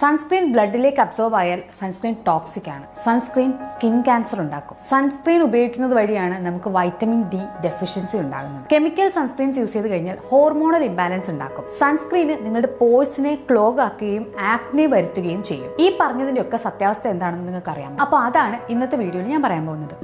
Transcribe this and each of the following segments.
Sunscreen ബ്ലഡിലേക്ക് absorb ആയാൽ sunscreen toxic ആണ്. Sunscreen skin cancer ഉണ്ടാക്കും. സൺസ്ക്രീൻ ഉപയോഗിക്കുന്നത് വഴിയാണ് നമുക്ക് വൈറ്റമിൻ ഡി ഡെഫിഷ്യൻസി ഉണ്ടാകുന്നത്. കെമിക്കൽ സൺസ്ക്രീൻസ് യൂസ് ചെയ്ത് കഴിഞ്ഞാൽ ഹോർമോണൽ ഇംബാലൻസ് ഉണ്ടാക്കും. സൺസ്ക്രീന് നിങ്ങളുടെ പോഴ്സിനെ ക്ലോഗ് ആക്കുകയും ആക്നെ വരുത്തുകയും ചെയ്യും. ഈ പറഞ്ഞതിന്റെ ഒക്കെ സത്യാവസ്ഥ എന്താണെന്ന് നിങ്ങൾക്ക് അറിയാം. അപ്പോൾ അതാണ് ഇന്നത്തെ വീഡിയോയിൽ ഞാൻ പറയാൻ പോകുന്നത്.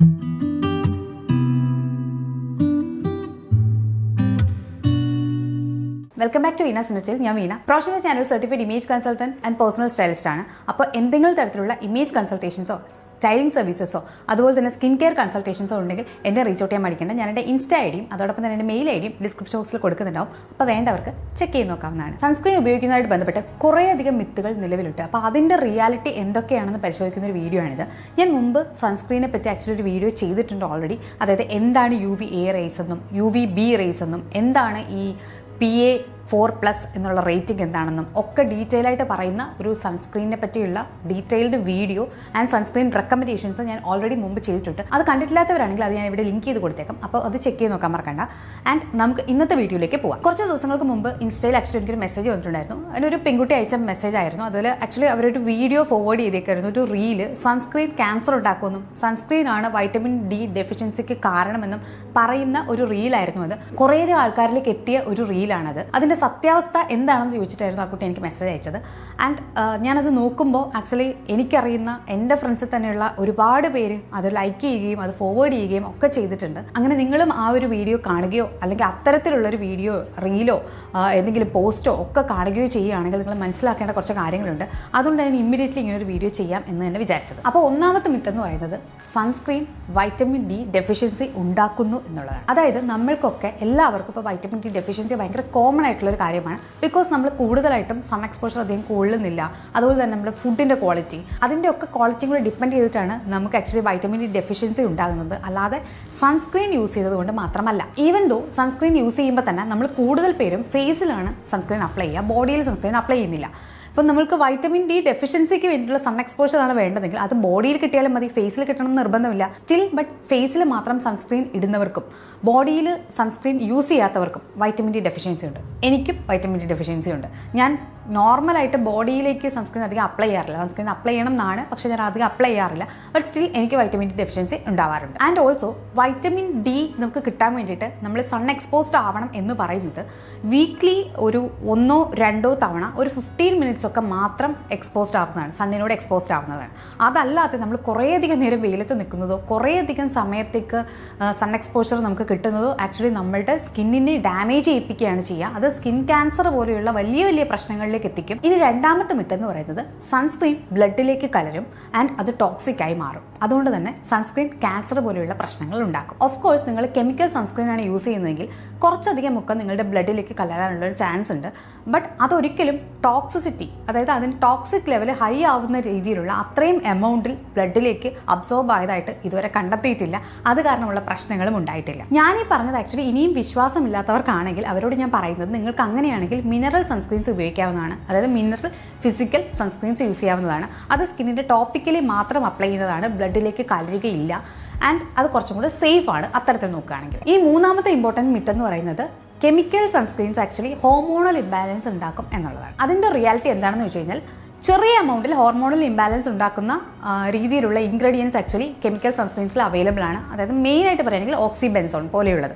Welcome back to Veena's industries. ഞാൻ Veena. Professional channel certified image consultant and personal stylist ആണ്. അപ്പോൾ എന്തെങ്കിലും തരത്തിലുള്ള ഇമേജ് കൺസൾട്ടേഷൻസോ സ്റ്റൈലിംഗ് സർവീസസോ അതുപോലെ തന്നെ സ്കിൻ കെയർ കൺസൾട്ടേഷൻസോ ഉണ്ടെങ്കിൽ എന്നെ റീച്ച് ഔട്ട് ചെയ്യാൻ മടിക്കേണ്ട. ഞാൻ എൻ്റെ ഇൻസ്റ്റ ഐഡിയും അതോടൊപ്പം തന്നെ എൻ്റെ മെയിൽ ഐഡിയും ഡിസ്ക്രിപ്ഷൻ ബോക്സിൽ കൊടുക്കുന്നുണ്ടാവും. അപ്പോൾ വേണ്ടവർക്ക് ചെക്ക് ചെയ്ത് നോക്കാവുന്നതാണ്. സൺസ്ക്രീൻ ഉപയോഗിക്കുന്നതായിട്ട് ബന്ധപ്പെട്ട് കുറേയധികം മിത്തുകൾ നിലവിലുണ്ട്. അപ്പോൾ അതിൻ്റെ റിയാലിറ്റി എന്തൊക്കെയാണെന്ന് പരിശോധിക്കുന്ന ഒരു വീഡിയോ ആണിത്. ഞാൻ മുമ്പ് സൺസ്ക്രീനെ പറ്റി ആക്ച്വലി ഒരു വീഡിയോ ചെയ്തിട്ടുണ്ട് ഓൾറെഡി. അതായത് എന്താണ് UVA റേസ് എന്നും UVB റേസ് എന്നും എന്താണ് ഈ PA4+ എന്നുള്ള റേറ്റിംഗ് എന്താണെന്നും ഒക്കെ ഡീറ്റെയിൽ ആയിട്ട് പറയുന്ന ഒരു സൺസ്ക്രീനിനെ പറ്റിയുള്ള detailed video and sunscreen recommendations ഞാൻ ഓൾറെഡി മുമ്പ് ചെയ്തിട്ടുണ്ട്. അത് കണ്ടിട്ടില്ലാത്തവരാണെങ്കിൽ അത് ഞാൻ ഇവിടെ ലിങ്ക് ചെയ്ത് കൊടുത്തേക്കാം. അപ്പോൾ അത് ചെക്ക് ചെയ്ത് നോക്കാൻ മറക്കണ്ട. ആൻഡ് നമുക്ക് ഇന്നത്തെ വീഡിയോയിലേക്ക് പോവാം. കുറച്ച് ദിവസങ്ങൾക്ക് മുമ്പ് ഇൻസ്റ്റയിൽ ആക്ച്വലി എനിക്കൊരു മെസ്സേജ് വന്നിട്ടുണ്ടായിരുന്നു. അതിനൊരു പെൺകുട്ടി അയച്ച മെസ്സേജ് ആയിരുന്നു. അതിൽ ആക്ച്വലി അവരൊരു വീഡിയോ ഫോർവേഡ് ചെയ്തേക്കായിരുന്നു. ഒരു റീല് സൺസ്ക്രീൻ ക്യാൻസർ ഉണ്ടാക്കുമെന്നും സൺസ്ക്രീൻ ആണ് വൈറ്റമിൻ ഡി ഡെഫിഷ്യൻസിക്ക് കാരണമെന്നും പറയുന്ന ഒരു റീലായിരുന്നു അത്. കുറേ ആൾക്കാരിലേക്ക് എത്തിയ ഒരു റീലാണത്. അതിൻ്റെ സത്യാവസ്ഥ എന്താണെന്ന് ചോദിച്ചിട്ടായിരുന്നു ആ കുട്ടി എനിക്ക് മെസ്സേജ് അയച്ചത്. ആൻഡ് ഞാനത് നോക്കുമ്പോൾ ആക്ച്വലി എനിക്കറിയുന്ന എൻ്റെ ഫ്രണ്ട്സിൽ തന്നെയുള്ള ഒരുപാട് പേര് അത് ലൈക്ക് ചെയ്യുകയും അത് ഫോർവേഡ് ചെയ്യുകയും ഒക്കെ ചെയ്തിട്ടുണ്ട്. അങ്ങനെ നിങ്ങളും ആ ഒരു വീഡിയോ കാണുകയോ അല്ലെങ്കിൽ അത്തരത്തിലുള്ളൊരു വീഡിയോ റീലോ എന്തെങ്കിലും പോസ്റ്റോ ഒക്കെ കാണുകയോ ചെയ്യുകയാണെങ്കിൽ നിങ്ങൾ മനസ്സിലാക്കേണ്ട കുറച്ച് കാര്യങ്ങളുണ്ട്. അതുകൊണ്ട് ഞാൻ ഇമ്മീഡിയറ്റ്ലി ഇങ്ങനെ ഒരു വീഡിയോ ചെയ്യാം എന്ന് തന്നെ വിചാരിച്ചത്. അപ്പോൾ ഒന്നാമത്തെ മിത്തെന്ന് പറയുന്നത് സൺസ്ക്രീൻ വൈറ്റമിൻ ഡി ഡെഫിഷ്യൻസി ഉണ്ടാക്കുന്നു എന്നുള്ളതാണ്. അതായത് നമ്മൾക്കൊക്കെ എല്ലാവർക്കും ഇപ്പോൾ വൈറ്റമിൻ ഡി ഡെഫിഷ്യൻസി ഭയങ്കര കോമൺ ആയിട്ടുള്ളൊരു കാര്യമാണ്. ബിക്കോസ് നമ്മൾ കൂടുതലായിട്ടും സൺ എക്സ്പോഷർ അധികം കൊള്ളുന്നില്ല. അതുപോലെ തന്നെ നമ്മുടെ ഫുഡിൻ്റെ ക്വാളിറ്റി അതിൻ്റെ ഒക്കെ ക്വാളിറ്റിയും കൂടെ ഡിപ്പെൻഡ് ചെയ്തിട്ടാണ് നമുക്ക് ആക്ച്വലി വൈറ്റമിൻ ഡി ഡെഫിഷ്യൻസി ഉണ്ടാകുന്നത്. അല്ലാതെ സൺസ്ക്രീൻ യൂസ് ചെയ്തതുകൊണ്ട് മാത്രമല്ല. ഈവൻ ദോ സൺസ്ക്രീൻ യൂസ് ചെയ്യുമ്പോൾ തന്നെ നമ്മൾ കൂടുതൽ പേരും ഫേസിലാണ് സൺസ്ക്രീൻ അപ്ലൈ ചെയ്യുക, ബോഡിയിൽ സൺസ്ക്രീൻ അപ്ലൈ ചെയ്യുന്നില്ല. ഇപ്പം നമുക്ക് വൈറ്റമിൻ ഡി ഡെഫിഷ്യൻസിക്ക് വേണ്ടിയിട്ടുള്ള സൺ എക്സ്പോഷർ ആണ് വേണ്ടതെങ്കിൽ അത് ബോഡിയിൽ കിട്ടിയാലും മതി, ഫേസിൽ കിട്ടണം എന്ന് നിർബന്ധമില്ല. സ്റ്റിൽ ബട്ട് ഫേസിൽ മാത്രം സൺസ്ക്രീൻ ഇടുന്നവർക്കും ബോഡിയിൽ സൺസ്ക്രീൻ യൂസ് ചെയ്യാത്തവർക്കും വൈറ്റമിൻ ഡി ഡെഫിഷ്യൻസി ഉണ്ട്. എനിക്കും വൈറ്റമിൻ ഡി ഡെഫിഷ്യൻസി ഉണ്ട്. ഞാൻ നോർമലായിട്ട് ബോഡിയിലേക്ക് സൺസ്ക്രീൻ അധികം അപ്ലൈ ചെയ്യാറില്ല. സൺസ്ക്രീൻ അപ്ലൈ ചെയ്യണം എന്നാണ്, പക്ഷേ ഞാൻ അധികം അപ്ലൈ ചെയ്യാറില്ല. ബട്ട് സ്റ്റിൽ എനിക്ക് വൈറ്റമിൻ ഡി ഡെഫിഷ്യൻസി ഉണ്ടാവാറുണ്ട്. ആൻഡ് ഓൾസോ വൈറ്റമിൻ ഡി നമുക്ക് കിട്ടാൻ വേണ്ടിയിട്ട് നമ്മൾ സൺ എക്സ്പോസ്ഡ് ആവണം എന്ന് പറയുന്നത് വീക്ക്ലി ഒരു 1-2 തവണ ഒരു 15 മിനിറ്റ്സ് ഒക്കെ മാത്രം എക്സ്പോസ്ഡ് ആവുന്നതാണ്, സണ്ണിനോട് എക്സ്പോസ്ഡ് ആവുന്നതാണ്. അതല്ലാതെ നമ്മൾ കുറേയധികം നേരം വെയിലത്ത് നിൽക്കുന്നതോ കുറേയധികം സമയത്തേക്ക് സൺ എക്സ്പോഷർ നമുക്ക് കിട്ടുന്നതോ ആക്ച്വലി നമ്മളുടെ സ്കിന്നിനെ ഡാമേജ് ചെയ്യിപ്പിക്കുകയാണ് ചെയ്യുക. അത് സ്കിൻ ക്യാൻസർ പോലെയുള്ള വലിയ വലിയ പ്രശ്നങ്ങളിലേക്ക് എത്തിക്കും. ഇനി രണ്ടാമത്തെ മിത്ത് എന്ന് പറയുന്നത് സൺസ്ക്രീൻ ബ്ലഡിലേക്ക് കലരും ആൻഡ് അത് ടോക്സിക് ആയി മാറും. അതുകൊണ്ട് തന്നെ സൺസ്ക്രീൻ ക്യാൻസർ പോലെയുള്ള പ്രശ്നങ്ങൾ ഉണ്ടാക്കും. ഓഫ് കോഴ്സ് നിങ്ങൾ കെമിക്കൽ സൺസ്ക്രീൻ ആണ് യൂസ് ചെയ്യുന്നതെങ്കിൽ കുറച്ചധികം മുക്കം നിങ്ങളുടെ ബ്ലഡിലേക്ക് കലരാനുള്ള ഒരു ചാൻസ് ഉണ്ട്. ബട്ട് അതൊരിക്കലും ടോക്സിസിറ്റി, അതായത് അതിന് ടോക്സിക് ലെവൽ ഹൈ ആവുന്ന രീതിയിലുള്ള അത്രയും എമൗണ്ടിൽ ബ്ലഡിലേക്ക് അബ്സോർബ് ആയതായിട്ട് ഇതുവരെ കണ്ടെത്തിയിട്ടില്ല. അത് കാരണമുള്ള പ്രശ്നങ്ങളും ഉണ്ടായിട്ടില്ല. ഞാൻ ഈ പറഞ്ഞത് ആക്ച്വലി ഇനിയും വിശ്വാസമില്ലാത്തവർക്കാണെങ്കിൽ അവരോട് ഞാൻ പറയുന്നത് നിങ്ങൾക്ക് അങ്ങനെയാണെങ്കിൽ മിനറൽ സൺസ്ക്രീൻസ് ഉപയോഗിക്കാവുന്നതാണ്. അതായത് മിനറൽ ഫിസിക്കൽ സൺസ്ക്രീൻസ് യൂസ് ചെയ്യാവുന്നതാണ്. അത് സ്കിന്നിൻ്റെ ടോപ്പിക്കലി മാത്രം അപ്ലൈ ചെയ്യുന്നതാണ്, ബ്ലഡിലേക്ക് കലരുകയില്ല. ആൻഡ് അത് കുറച്ചും കൂടെ സേഫ് ആണ് അത്തരത്തിൽ നോക്കുകയാണെങ്കിൽ. ഈ മൂന്നാമത്തെ ഇമ്പോർട്ടൻറ്റ് മിത്ത് എന്ന് പറയുന്നത് chemical sunscreens actually hormonal imbalance ഉണ്ടാക്കും എന്നുള്ളതാണ്. അതിൻ്റെ റിയാലിറ്റി എന്താണെന്ന് വെച്ച് കഴിഞ്ഞാൽ ചെറിയ എമൗണ്ടിൽ ഹോർമോണൽ ഇംബാലൻസ് ഉണ്ടാക്കുന്ന രീതിയിലുള്ള ഇൻഗ്രീഡിയൻസ് ആക്ച്വലി കെമിക്കൽ സൺസ്ക്രീൻസിൽ അവൈലബിൾ ആണ്. അതായത് മെയിനായിട്ട് പറയുകയാണെങ്കിൽ ഓക്സിബെൻസോൺ പോലെയുള്ളത്.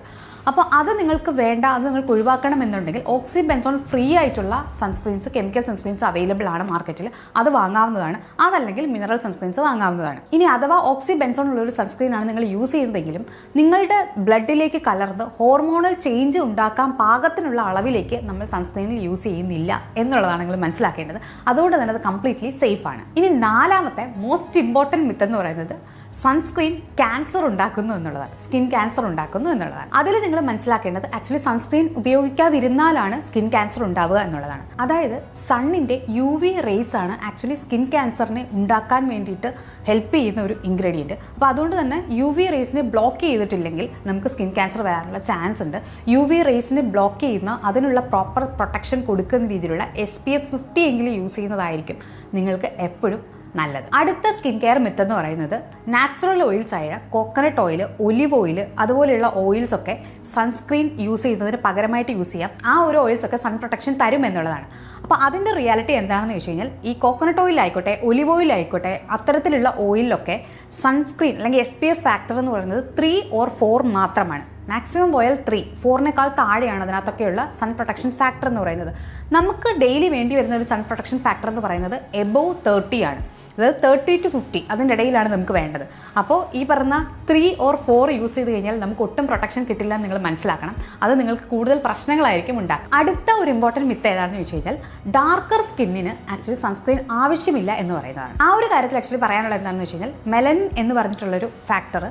അപ്പോൾ അത് നിങ്ങൾക്ക് വേണ്ട, അത് നിങ്ങൾക്ക് ഒഴിവാക്കണം എന്നുണ്ടെങ്കിൽ ഓക്സിബെൻസോൺ ഫ്രീ ആയിട്ടുള്ള സൺസ്ക്രീൻസ്, കെമിക്കൽ സൺസ്ക്രീൻസ് അവൈലബിൾ ആണ് മാർക്കറ്റിൽ. അത് വാങ്ങാവുന്നതാണ്. അതല്ലെങ്കിൽ മിനറൽ സൺസ്ക്രീൻസ് വാങ്ങാവുന്നതാണ്. ഇനി അഥവാ ഓക്സിബെൻസോൺ ഉള്ളൊരു സൺസ്ക്രീനാണ് നിങ്ങൾ യൂസ് ചെയ്യുന്നതെങ്കിലും നിങ്ങളുടെ ബ്ലഡിലേക്ക് കലർന്ന് ഹോർമോണൽ ചേഞ്ച് ഉണ്ടാക്കാൻ പാകത്തിനുള്ള അളവിലേക്ക് നമ്മൾ സൺസ്ക്രീനിൽ യൂസ് ചെയ്യുന്നില്ല എന്നുള്ളതാണ് നിങ്ങൾ മനസ്സിലാക്കേണ്ടത്. അതുകൊണ്ട് തന്നെ അത് കംപ്ലീറ്റ്ലി സേഫ് ആണ്. ഇനി നാലാമത്തെ മോസ്റ്റ് ഇമ്പോർട്ടൻറ്റ് മിത്ത് എന്ന് പറയുന്നത് സൺസ്ക്രീൻ ക്യാൻസർ ഉണ്ടാക്കുന്നു എന്നുള്ളതാണ്, സ്കിൻ ക്യാൻസർ ഉണ്ടാക്കുന്നു എന്നുള്ളതാണ്. അതിൽ നിങ്ങൾ മനസ്സിലാക്കേണ്ടത് ആക്ച്വലി സൺസ്ക്രീൻ ഉപയോഗിക്കാതിരുന്നാലാണ് സ്കിൻ ക്യാൻസർ ഉണ്ടാവുക എന്നുള്ളതാണ്. അതായത് സണ്ണിൻ്റെ UV റേസ് ആണ് ആക്ച്വലി സ്കിൻ ക്യാൻസറിനെ ഉണ്ടാക്കാൻ വേണ്ടിയിട്ട് ഹെൽപ്പ് ചെയ്യുന്ന ഒരു ഇൻഗ്രീഡിയൻറ്റ്. അപ്പോൾ അതുകൊണ്ട് തന്നെ UV റേസിനെ ബ്ലോക്ക് ചെയ്തിട്ടില്ലെങ്കിൽ നമുക്ക് സ്കിൻ ക്യാൻസർ വരാനുള്ള ചാൻസ് ഉണ്ട്. UV റേസിനെ ബ്ലോക്ക് ചെയ്യുന്ന അതിനുള്ള പ്രോപ്പർ പ്രൊട്ടക്ഷൻ കൊടുക്കുന്ന രീതിയിലുള്ള SPF 50 എങ്കിലും യൂസ് ചെയ്യുന്നതായിരിക്കും നിങ്ങൾക്ക് എപ്പോഴും നല്ലത്. അടുത്ത സ്കിൻ കെയർ മിത്ത് എന്ന് പറയുന്നത് നാച്ചുറൽ ഓയിൽസ് ആയ കോക്കനട്ട് ഓയിൽ, ഒലിവ് ഓയിൽ അതുപോലെയുള്ള ഓയിൽസ് ഒക്കെ സൺസ്ക്രീൻ യൂസ് ചെയ്യുന്നതിന് പകരമായിട്ട് യൂസ് ചെയ്യാം. ആ ഒരു ഓയിൽസ് ഒക്കെ സൺ പ്രൊട്ടക്ഷൻ തരും എന്നുള്ളതാണ്. അപ്പോൾ അതിൻ്റെ റിയാലിറ്റി എന്താണെന്ന് വെച്ച് കഴിഞ്ഞാൽ ഈ കോക്കനട്ട് ഓയിൽ ആയിക്കോട്ടെ, ഒലിവ് ഓയിൽ ആയിക്കോട്ടെ, അത്തരത്തിലുള്ള ഓയിലൊക്കെ സൺസ്ക്രീൻ അല്ലെങ്കിൽ SPF ഫാക്ടർ എന്ന് പറയുന്നത് 3 or 4 മാത്രമാണ്. മാക്സിമം പോയാൽ 3, 4-നേക്കാൾ താഴെയാണ് അതിനകത്തൊക്കെയുള്ള സൺ പ്രൊട്ടക്ഷൻ ഫാക്ടർ എന്ന് പറയുന്നത്. നമുക്ക് ഡെയിലി വേണ്ടി വരുന്ന ഒരു സൺ പ്രൊട്ടക്ഷൻ ഫാക്ടർ എന്ന് പറയുന്നത് എബോവ് 30 ആണ്. അതായത് 30 to 50 അതിൻ്റെ ഇടയിലാണ് നമുക്ക് വേണ്ടത്. അപ്പോൾ ഈ പറഞ്ഞ 3 or 4 യൂസ് ചെയ്ത് കഴിഞ്ഞാൽ നമുക്ക് ഒട്ടും പ്രൊട്ടക്ഷൻ കിട്ടില്ല എന്ന് നിങ്ങൾ മനസ്സിലാക്കണം. അത് നിങ്ങൾക്ക് കൂടുതൽ പ്രശ്നങ്ങളായിരിക്കും ഉണ്ടാകും. അടുത്ത ഒരു ഇമ്പോർട്ടൻറ്റ് മിത്ത് ഏതാണെന്ന് ചോദിച്ചു കഴിഞ്ഞാൽ ഡാർക്കർ സ്കിന്നിന് ആക്ച്വലി സൺസ്ക്രീൻ ആവശ്യമില്ല എന്ന് പറയുന്നതാണ്. ആ ഒരു കാര്യത്തിൽ ആക്ച്വലി പറയാനുള്ളത് എന്താണെന്ന് വെച്ച് കഴിഞ്ഞാൽ മെലനിൻ എന്ന് പറഞ്ഞിട്ടുള്ളൊരു ഫാക്ടർ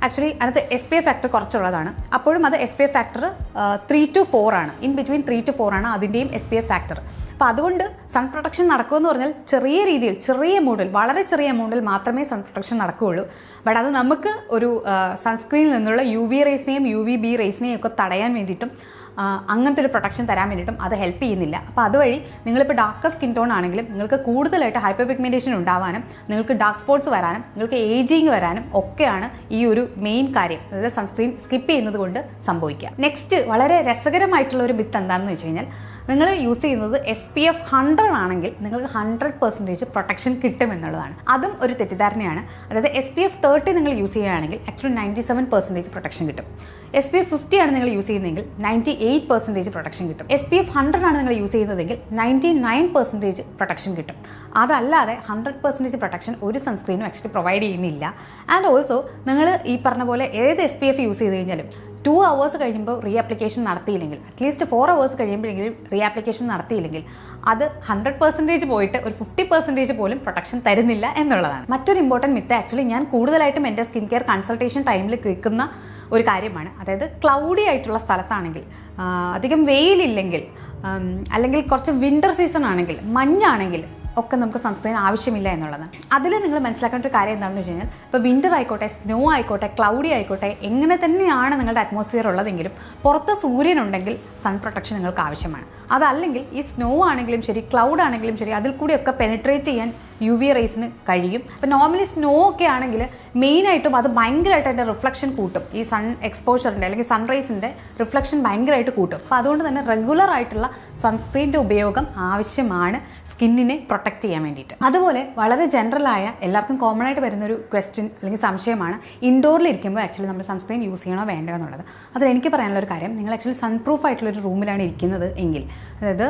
ആക്ച്വലി അതിനകത്ത് SPF ഫാക്ടർ കുറച്ചുള്ളതാണ്. അപ്പോഴും അത് SPF ഫാക്ടർ 3 to 4 ആണ്. ഇൻ ബിറ്റ്വീൻ 3 to 4 ആണ് അതിൻ്റെയും SPF ഫാക്ടർ. അപ്പോൾ അതുകൊണ്ട് സൺ പ്രൊട്ടക്ഷൻ നടക്കുമെന്ന് പറഞ്ഞാൽ ചെറിയ രീതിയിൽ, ചെറിയ എമൗണ്ടിൽ, വളരെ ചെറിയ എമൗണ്ടിൽ മാത്രമേ സൺ പ്രൊട്ടക്ഷൻ നടക്കുകയുള്ളൂ. ബട്ട് അത് നമുക്ക് ഒരു സൺസ്ക്രീനിൽ നിന്നുള്ള UV റേസിനെയും UVB റേസിനെയും ഒക്കെ തടയാൻ വേണ്ടിയിട്ടും അങ്ങനത്തെ ഒരു പ്രൊട്ടക്ഷൻ തരാൻ വേണ്ടിയിട്ടും അത് ഹെൽപ്പ് ചെയ്യുന്നില്ല. അപ്പോൾ അതുവഴി നിങ്ങളിപ്പോൾ ഡാർക്ക് സ്കിൻ ടോൺ ആണെങ്കിലും നിങ്ങൾക്ക് കൂടുതലായിട്ട് ഹൈപ്പർ പിഗ്മെൻറ്റേഷൻ ഉണ്ടാവാനും, നിങ്ങൾക്ക് ഡാർക്ക് സ്പോട്ട്സ് വരാനും, നിങ്ങൾക്ക് ഏജിങ് വരാനും ഒക്കെയാണ് ഈ ഒരു മെയിൻ കാര്യം, അതായത് സൺസ്ക്രീൻ സ്കിപ്പ് ചെയ്യുന്നത് കൊണ്ട് സംഭവിക്കുക. നെക്സ്റ്റ് വളരെ രസകരമായിട്ടുള്ള ഒരു മിത്ത് എന്താണെന്ന് വെച്ച് കഴിഞ്ഞാൽ നിങ്ങൾ യൂസ് ചെയ്യുന്നത് SPF 100 ആണെങ്കിൽ നിങ്ങൾക്ക് 100% പ്രൊട്ടക്ഷൻ കിട്ടുമെന്നുള്ളതാണ്. അതും ഒരു തെറ്റിദ്ധാരണയാണ്. അതായത് SPF 30 നിങ്ങൾ യൂസ് ചെയ്യുകയാണെങ്കിൽ ആക്ച്വലി 97% പ്രൊട്ടക്ഷൻ കിട്ടും. SPF 50 ആണ് നിങ്ങൾ യൂസ് ചെയ്യുന്നതെങ്കിൽ 98% പ്രൊട്ടക്ഷൻ കിട്ടും. SPF 100 ആണ് നിങ്ങൾ യൂസ് ചെയ്യുന്നതെങ്കിൽ 99% പ്രൊട്ടക്ഷൻ കിട്ടും. അതല്ലാതെ 100% പ്രൊട്ടക്ഷൻ ഒരു സൺസ്ക്രീനും ആക്ച്വലി പ്രൊവൈഡ് ചെയ്യുന്നില്ല. ആൻഡ് ഓൾസോ നിങ്ങൾ ഈ പറഞ്ഞ പോലെ ഏത് SPF യൂസ് ചെയ്ത് കഴിഞ്ഞാലും 2 hours കഴിയുമ്പോൾ റീആപ്ലിക്കേഷൻ നടത്തിയില്ലെങ്കിൽ, അറ്റ്ലീസ്റ്റ് 4 hours കഴിയുമ്പോഴെങ്കിലും റീആപ്ലിക്കേഷൻ നടത്തിയില്ലെങ്കിൽ അത് 100% പോയിട്ട് ഒരു 50% പോലും പ്രൊട്ടക്ഷൻ തരുന്നില്ല എന്നുള്ളതാണ്. മറ്റൊരു ഇമ്പോർട്ടൻറ്റ് മിത്ത് ആക്ച്വലി ഞാൻ കൂടുതലായിട്ടും എൻ്റെ സ്കിൻ കെയർ കൺസൾട്ടേഷൻ ടൈമിൽ കേൾക്കുന്ന ഒരു കാര്യമാണ്. അതായത് ക്ലൗഡി ആയിട്ടുള്ള സ്ഥലത്താണെങ്കിൽ, അധികം വെയിലില്ലെങ്കിൽ, അല്ലെങ്കിൽ കുറച്ച് വിൻ്റർ സീസൺ ആണെങ്കിൽ, മഞ്ഞാണെങ്കിൽ ഒക്കെ നമുക്ക് സൺസ്ക്രീൻ ആവശ്യമില്ല എന്നുള്ളതാണ്. അതിൽ നിങ്ങൾ മനസ്സിലാക്കേണ്ട ഒരു കാര്യം എന്താണെന്ന് വെച്ച് കഴിഞ്ഞാൽ ഇപ്പോൾ വിൻ്റർ ആയിക്കോട്ടെ, സ്നോ ആയിക്കോട്ടെ, ക്ലൗഡി ആയിക്കോട്ടെ, എങ്ങനെ തന്നെയാണ് നിങ്ങളുടെ അറ്റ്മോസ്ഫിയർ ഉള്ളതെങ്കിലും പുറത്ത് സൂര്യനുണ്ടെങ്കിൽ സൺ പ്രൊട്ടക്ഷൻ നിങ്ങൾക്ക് ആവശ്യമാണ്. അതല്ലെങ്കിൽ ഈ സ്നോ ആണെങ്കിലും ശരി, ക്ലൗഡ് ആണെങ്കിലും ശരി, അതിൽ കൂടിയൊക്കെ പെനിട്രേറ്റ് ചെയ്യാൻ UV റേസിന് കഴിയും. അപ്പോൾ നോർമലി സ്നോ ഒക്കെ ആണെങ്കിൽ മെയിനായിട്ടും അത് ഭയങ്കരമായിട്ട് അതിൻ്റെ റിഫ്ലക്ഷൻ കൂട്ടും. ഈ സൺ എക്സ്പോഷറിൻ്റെ അല്ലെങ്കിൽ സൺറൈസിൻ്റെ റിഫ്ലക്ഷൻ ഭയങ്കരമായിട്ട് കൂട്ടും. അപ്പോൾ അതുകൊണ്ട് തന്നെ റെഗുലർ ആയിട്ടുള്ള സൺസ്ക്രീൻ്റെ ഉപയോഗം ആവശ്യമാണ് സ്കിന്നിനെ പ്രൊട്ടക്റ്റ് ചെയ്യാൻ വേണ്ടിയിട്ട്. അതുപോലെ വളരെ ജനറലായ എല്ലാവർക്കും കോമൺ ആയിട്ട് വരുന്നൊരു ക്വസ്റ്റ്യൻ അല്ലെങ്കിൽ സംശയമാണ് ഇൻഡോറിൽ ഇരിക്കുമ്പോൾ ആക്ച്വലി നമ്മൾ സൺസ്ക്രീൻ യൂസ് ചെയ്യണോ വേണ്ടോ എന്നുള്ളത്. അതിൽ എനിക്ക് പറയാനുള്ളൊരു കാര്യം, നിങ്ങൾ ആക്ച്വലി സൺപ്രൂഫ് ആയിട്ടുള്ളൊരു റൂമിലാണ് ഇരിക്കുന്നത് എങ്കിൽ, അതായത്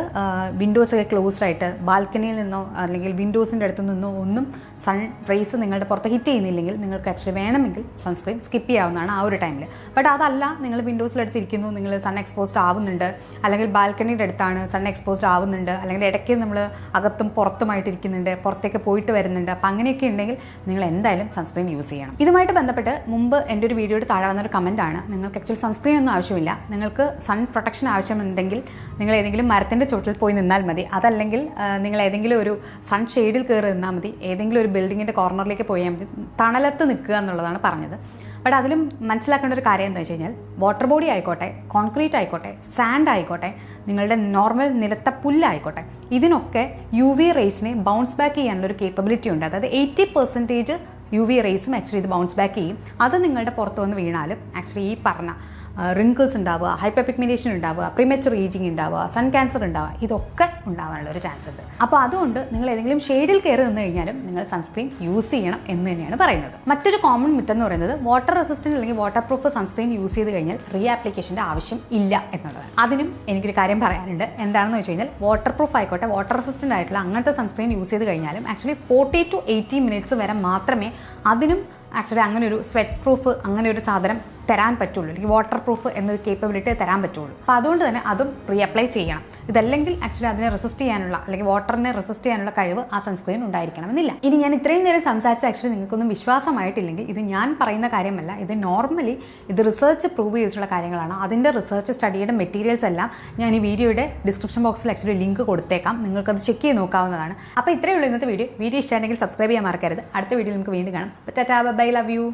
വിൻഡോസൊക്കെ ക്ലോസ്ഡ് ആയിട്ട് ബാൽക്കണിയിൽ നിന്നോ അല്ലെങ്കിൽ വിൻഡോസിൻ്റെ അടുത്ത് നിന്നോ ഒന്നും സൺ റേസ് നിങ്ങളുടെ പുറത്ത് ഹിറ്റ് ചെയ്യുന്നില്ലെങ്കിൽ നിങ്ങൾക്ക് ആക്ച്വലി വേണമെങ്കിൽ സൺസ്ക്രീൻ സ്കിപ്പ് ചെയ്യാവുന്നതാണ് ആ ഒരു ടൈമിൽ. ബട്ട് അതല്ല, നിങ്ങൾ വിൻഡോസിലെടുത്തിരിക്കുന്നു, നിങ്ങൾ സൺ എക്സ്പോസ്ഡ് ആവുന്നുണ്ട്, അല്ലെങ്കിൽ ബാൽക്കണിയുടെ അടുത്താണ് സൺ എക്സ്പോസ്ഡ് ആവുന്നുണ്ട്, അല്ലെങ്കിൽ ഇടയ്ക്ക് നമ്മൾ അകത്തും പുറത്തുമായിട്ടിരിക്കുന്നുണ്ട്, പുറത്തേക്ക് പോയിട്ട് വരുന്നുണ്ട്, അപ്പോൾ അങ്ങനെയൊക്കെ ഉണ്ടെങ്കിൽ നിങ്ങൾ എന്തായാലും സൺസ്ക്രീൻ യൂസ് ചെയ്യണം. ഇതുമായിട്ട് ബന്ധപ്പെട്ട് മുമ്പ് എൻ്റെ ഒരു വീഡിയോയുടെ താഴെ വന്നൊരു കമൻറ്റാണ്, നിങ്ങൾക്ക് ആക്ച്വലി സൺസ്ക്രീൻ ഒന്നും ആവശ്യമില്ല, നിങ്ങൾക്ക് സൺ പ്രൊട്ടക്ഷൻ ആവശ്യമുണ്ടെങ്കിൽ നിങ്ങൾ ഏതെങ്കിലും മരത്തിൻ്റെ ചുവട്ടിൽ പോയി നിന്നാൽ മതി, അതല്ലെങ്കിൽ നിങ്ങൾ ഏതെങ്കിലും ഒരു സൺ ഷെയ്ഡിൽ കയറി നിന്നാൽ മതി, ഏതെങ്കിലും ഒരു ബിൽഡിങ്ങിൻ്റെ കോർണറിലേക്ക് പോയാൽ മതി, തണലത്ത് നിൽക്കുക എന്നുള്ളതാണ് പറഞ്ഞത്. ബട്ട് അതിലും മനസ്സിലാക്കേണ്ട ഒരു കാര്യം എന്താ വെച്ച് കഴിഞ്ഞാൽ വാട്ടർ ബോഡി ആയിക്കോട്ടെ, കോൺക്രീറ്റ് ആയിക്കോട്ടെ, സാൻഡ് ആയിക്കോട്ടെ, നിങ്ങളുടെ നോർമൽ നിലത്ത പുല്ലായിക്കോട്ടെ, ഇതിനൊക്കെ UV റേസിനെ ബൗൺസ് ബാക്ക് ചെയ്യാനുള്ളൊരു കേപ്പബിലിറ്റി ഉണ്ട്. അതായത് 80% UV റേസും ആക്ച്വലി ഇത് ബൗൺസ് ബാക്ക് ചെയ്യും. അത് നിങ്ങളുടെ പുറത്ത് വന്ന് വീണാലും ആക്ച്വലി ഈ പറഞ്ഞ റിങ്കിൾസ് ഉണ്ടാവുക, ഹൈപ്പർ പിഗ്മെൻറ്റേഷൻ ഉണ്ടാവുക, പ്രീമച്ചുർ ഏജിങ് ഉണ്ടാവുക, സൺ ക്യാൻസർ ഉണ്ടാവുക, ഇതൊക്കെ ഉണ്ടാവാനുള്ള ഒരു ചാൻസ് ഉണ്ട്. അപ്പോൾ അതുകൊണ്ട് നിങ്ങൾ ഏതെങ്കിലും ഷെയ്ഡിൽ കയറി നിന്ന് കഴിഞ്ഞാലും നിങ്ങൾ സൺസ്ക്രീൻ യൂസ് ചെയ്യണം എന്ന് തന്നെയാണ് പറയുന്നത്. മറ്റൊരു കോമൺ മിത്ത് എന്ന് പറയുന്നത് വാട്ടർ റെസിസ്റ്റൻറ്റ് അല്ലെങ്കിൽ വാട്ടർ പ്രൂഫ് സൺസ്ക്രീൻ യൂസ് ചെയ്ത് കഴിഞ്ഞാൽ റീആപ്ലിക്കേഷൻ്റെ ആവശ്യം ഇല്ല എന്നുള്ളതാണ്. അതിനും എനിക്കൊരു കാര്യം പറയാനുണ്ട്. എന്താണെന്ന് വെച്ച് കഴിഞ്ഞാൽ വാട്ടർ പ്രൂഫ് ആയിക്കോട്ടെ, വാട്ടർ റെസിസ്റ്റൻ്റ് ആയിട്ടുള്ള അങ്ങനത്തെ സൺസ്ക്രീൻ യൂസ് ചെയ്ത് കഴിഞ്ഞാലും ആക്ച്വലി 40 to 80 minutes വരെ മാത്രമേ അതിനും ആക്ച്വലി അങ്ങനെ ഒരു സ്വെറ്റ് പ്രൂഫ് അങ്ങനെ ഒരു സാധനം തരാൻ പറ്റുള്ളൂ, അല്ലെങ്കിൽ വാട്ടർ പ്രൂഫ് എന്നൊരു കേപ്പബിലിറ്റി തരാൻ പറ്റുള്ളൂ. അപ്പോൾ അതുകൊണ്ട് തന്നെ അതും റീഅപ്ലൈ ചെയ്യണം. ഇതല്ലെങ്കിൽ ആക്ച്വലി അതിനെ റെസിസ്റ്റ് ചെയ്യാനുള്ള അല്ലെങ്കിൽ വാട്ടറിനെ റെസിസ്റ്റ് ചെയ്യാനുള്ള കഴിവ് ആ സൺസ്ക്രീൻ ഉണ്ടായിരിക്കണമെന്നില്ല. ഇനി ഞാൻ ഇത്രയും നേരം സംസാരിച്ച ആക്ച്വലി നിങ്ങൾക്കൊന്നും വിശ്വാസമായിട്ടില്ലെങ്കിൽ ഇത് ഞാൻ പറയുന്ന കാര്യമല്ല, ഇത് നോർമലി ഇത് റിസർച്ച് പ്രൂവ് ചെയ്തിട്ടുള്ള കാര്യങ്ങളാണ്. അതിൻ്റെ റിസർച്ച് സ്റ്റഡിയുടെ മെറ്റീരിയൽസ് എല്ലാം ഞാൻ ഈ വീഡിയോയുടെ ഡിസ്ക്രിപ്ഷൻ ബോക്സിൽ ആക്ച്വലി ലിങ്ക് കൊടുത്തേക്കാം, നിങ്ങൾക്കത് ചെക്ക് ചെയ്ത് നോക്കാവുന്നതാണ്. അപ്പോൾ ഇത്രയേ ഉള്ളൂ ഇന്നത്തെ വീഡിയോ. വീഡിയോ ഇഷ്ടമാണെങ്കിൽ സബ്സ്ക്രൈബ് ചെയ്യാൻ മറക്കരുത്. അടുത്ത വീഡിയോ നമുക്ക് വീണ്ടും കാണാം. Tata, bye, love U.